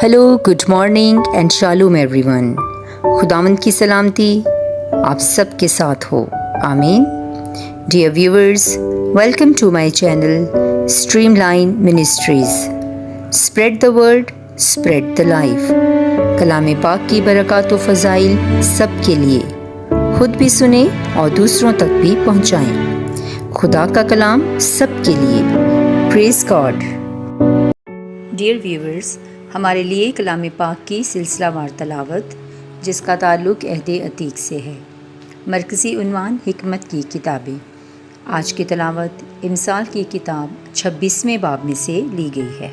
Hello, good morning and شالوم everyone. خداوند کی سلامتی آپ سب کے ساتھ ہو، آمین۔ Dear viewers, welcome to my channel streamline ministries. Spread the word, spread the life. کلام پاک کی برکات و فضائل سب کے لیے، خود بھی سنیں اور دوسروں تک بھی پہنچائیں۔ خدا کا کلام سب کے لیے۔ پریز گاڈ۔ ڈیئر ویورز، ہمارے لیے کلام پاک کی سلسلہ وار تلاوت جس کا تعلق عہد عتیق سے ہے۔ مرکزی عنوان حکمت کی کتابیں۔ آج کی تلاوت امثال کی کتاب 26ویں باب میں سے لی گئی ہے۔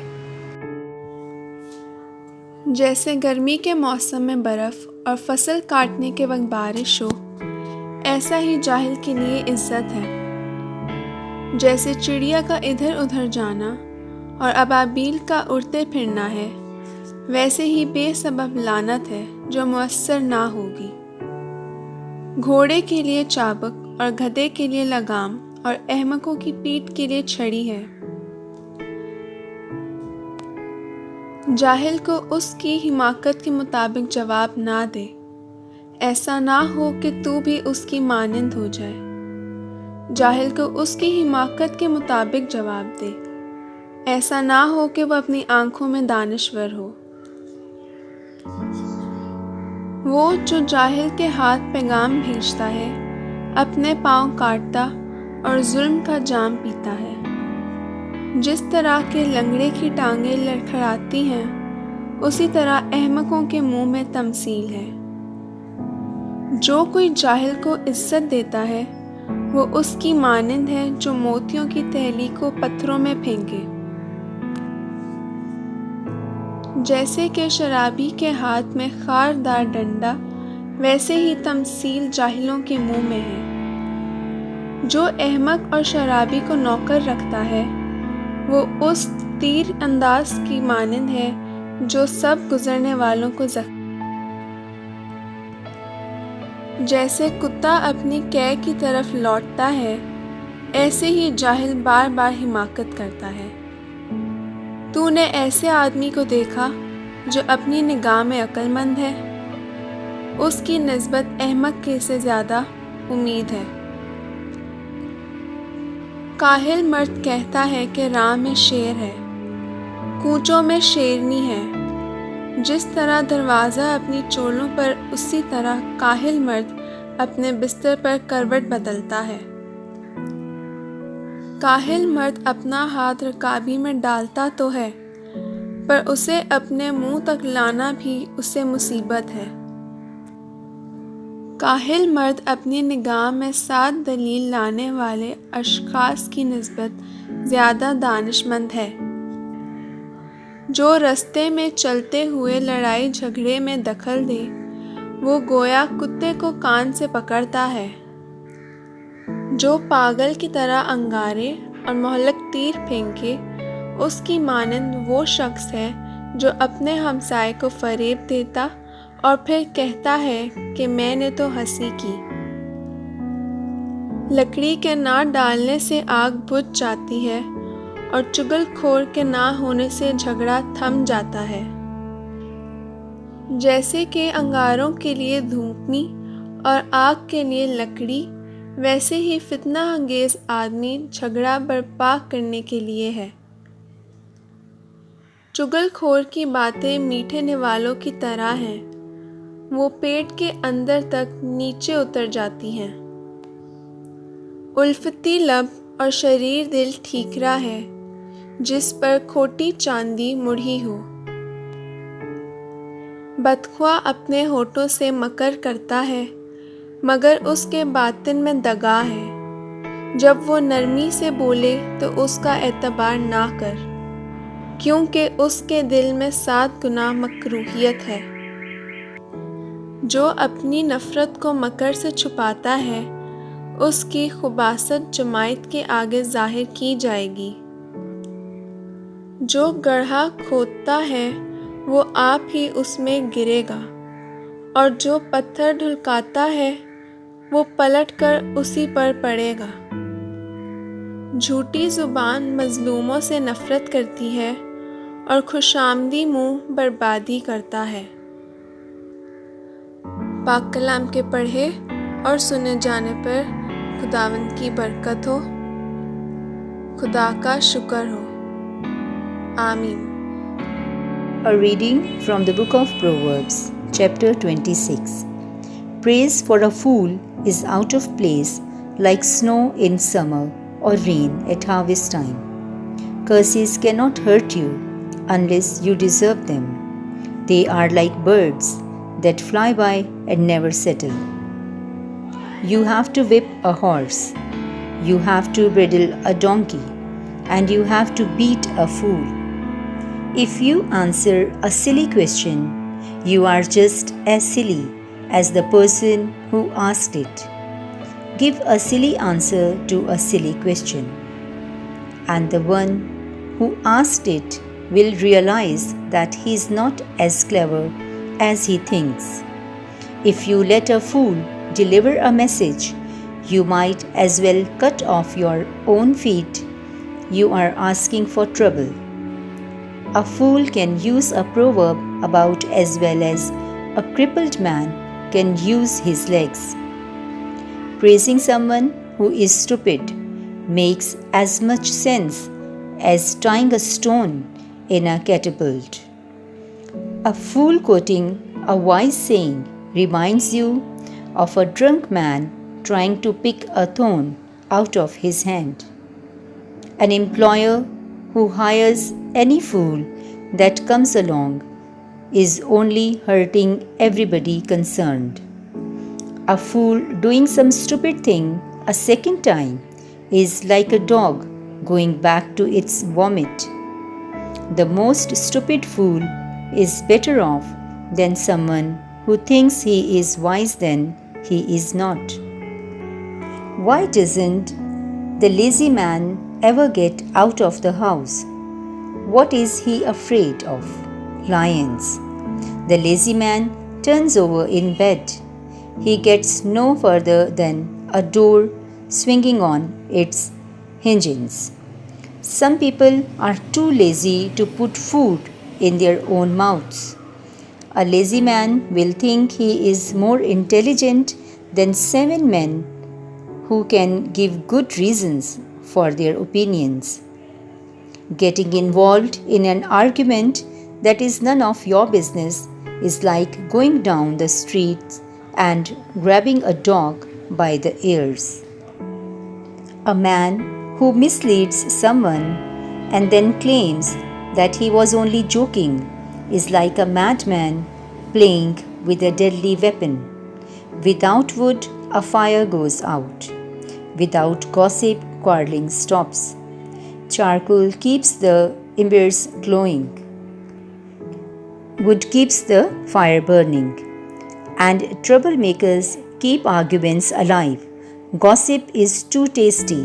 جیسے گرمی کے موسم میں برف اور فصل کاٹنے کے وقت بارش ہو، ایسا ہی جاہل کے لیے عزت ہے۔ جیسے چڑیا کا ادھر ادھر جانا اور ابابیل کا اڑتے پھرنا ہے، ویسے ہی بے سبب لعنت ہے جو مؤثر نہ ہوگی۔ گھوڑے کے لیے چابک اور گدھے کے لیے لگام اور احمقوں کی پیٹھ کے لیے چھڑی ہے۔ جاہل کو اس کی حماقت کے مطابق جواب نہ دے، ایسا نہ ہو کہ تو بھی اس کی مانند ہو جائے۔ جاہل کو اس کی حماقت کے مطابق جواب دے، ایسا نہ ہو کہ وہ اپنی آنکھوں میں دانشور ہو۔ وہ جو جاہل کے ہاتھ پیغام بھیجتا ہے، اپنے پاؤں کاٹتا اور ظلم کا جام پیتا ہے۔ جس طرح کے لنگڑے کی ٹانگیں لڑکھڑاتی ہیں، اسی طرح احمقوں کے منہ میں تمثیل ہے۔ جو کوئی جاہل کو عزت دیتا ہے، وہ اس کی مانند ہے جو موتیوں کی تیلی کو پتھروں میں پھینکے۔ جیسے کہ شرابی کے ہاتھ میں خاردار ڈنڈا، ویسے ہی تمثیل جاہلوں کے منہ میں ہے۔ جو احمق اور شرابی کو نوکر رکھتا ہے، وہ اس تیر انداز کی مانند ہے جو سب گزرنے والوں کو زخم۔ جیسے کتا اپنی قے کی طرف لوٹتا ہے، ایسے ہی جاہل بار بار حماقت کرتا ہے۔ تو نے ایسے آدمی کو دیکھا جو اپنی نگاہ میں عقل مند ہے؟ اس کی نسبت احمق کے سے زیادہ امید ہے۔ کاہل مرد کہتا ہے کہ راہ میں شیر ہے، کوچوں میں شیرنی ہے۔ جس طرح دروازہ اپنی چولوں پر، اسی طرح کاہل مرد اپنے بستر پر کروٹ بدلتا ہے۔ کاہل مرد اپنا ہاتھ رکابی میں ڈالتا تو ہے، پر اسے اپنے منہ تک لانا بھی اسے مصیبت ہے۔ کاہل مرد اپنی نگاہ میں 7 دلیل لانے والے اشخاص کی نسبت زیادہ دانشمند ہے۔ جو رستے میں چلتے ہوئے لڑائی جھگڑے میں دخل دے، وہ گویا کتے کو کان سے پکڑتا ہے۔ جو پاگل کی طرح انگارے اور مہلک تیر پھینکے، اس کی مانند وہ شخص ہے جو اپنے ہمسائے کو فریب دیتا اور پھر کہتا ہے کہ میں نے تو ہنسی کی۔ لکڑی کے نہ ڈالنے سے آگ بجھ جاتی ہے، اور چغل خور کے نہ ہونے سے جھگڑا تھم جاتا ہے۔ جیسے کہ انگاروں کے لیے دھوپنی اور آگ کے لیے لکڑی، ویسے ہی فتنہ انگیز آدمی جھگڑا برپا کرنے کے لیے ہے۔ چغل خور کی باتیں میٹھے نوالوں کی طرح ہیں، وہ پیٹ کے اندر تک نیچے اتر جاتی ہیں۔ الفتی لب اور شریر دل ٹھیکرا ہے، جس پر کھوٹی چاندی مڑھی ہو۔ بدخواہ اپنے ہونٹوں سے مکر کرتا ہے، مگر اس کے باطن میں دغا ہے۔ جب وہ نرمی سے بولے تو اس کا اعتبار نہ کر، کیونکہ اس کے دل میں 7 گنا مکروہیت ہے۔ جو اپنی نفرت کو مکر سے چھپاتا ہے، اس کی خباثت جماعت کے آگے ظاہر کی جائے گی۔ جو گڑھا کھودتا ہے، وہ آپ ہی اس میں گرے گا، اور جو پتھر ڈھلکاتا ہے، وہ پلٹ کر اسی پر پڑے گا۔ جھوٹی زبان مظلوموں سے نفرت کرتی ہے، اور خوشامدی منہ بربادی کرتا ہے۔ پاک کلام کے پڑھے اور سنے جانے پر خداوند کی برکت ہو، خدا کا شکر ہو۔ آمین۔ A reading from the book of Proverbs, chapter 26. Praise for a fool is out of place, like snow in summer or rain at harvest time. Curses cannot hurt you unless you deserve them. They are like birds that fly by and never settle. You have to whip a horse, you have to bridle a donkey, and you have to beat a fool. If you answer a silly question, you are just as silly as the person who asked it. Give a silly answer to a silly question, and the one who asked it will realize that he is not as clever as he thinks. If you let a fool deliver a message, you might as well cut off your own feet. You are asking for trouble. A fool can use a proverb about as well as a crippled man can use his legs. Praising someone who is stupid makes as much sense as tying a stone in a catapult. A fool quoting a wise saying reminds you of a drunk man trying to pick a thorn out of his hand. An employer who hires any fool that comes along is only hurting everybody concerned. A fool doing some stupid thing a second time is like a dog going back to its vomit. The most stupid fool is better off than someone who thinks he is wise than he is not. Why doesn't the lazy man ever get out of the house? What is he afraid of? Lions. The lazy man turns over in bed. He gets no further than a door swinging on its hinges. Some people are too lazy to put food in their own mouths. A lazy man will think he is more intelligent than 7 men who can give good reasons for their opinions. Getting involved in an argument that is none of your business is like going down the street and grabbing a dog by the ears. A man who misleads someone and then claims that he was only joking is like a madman playing with a deadly weapon. Without wood, a fire goes out. Without gossip, quarreling stops. Charcoal keeps the embers glowing. Wood keeps the fire burning. And troublemakers keep arguments alive. Gossip is too tasty.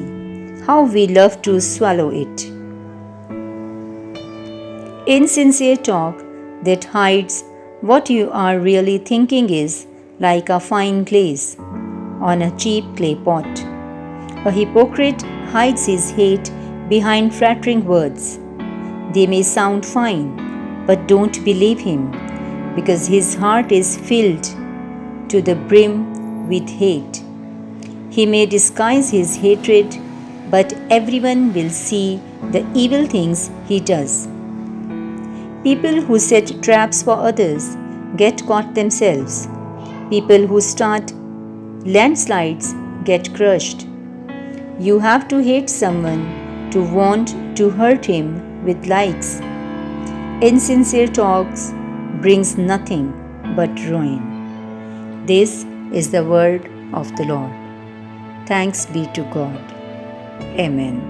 How we love to swallow it. Insincere talk that hides what you are really thinking is like a fine glaze on a cheap clay pot. A hypocrite hides his hate behind flattering words. They may sound fine, but don't believe him, because his heart is filled to the brim with hate. He may disguise his hatred, but everyone will see the evil things he does. People who set traps for others get caught themselves. People who start landslides get crushed. You have to hate someone to want to hurt him with likes. Insincere talks brings nothing but ruin. This is the word of the Lord. Thanks be to God. Amen.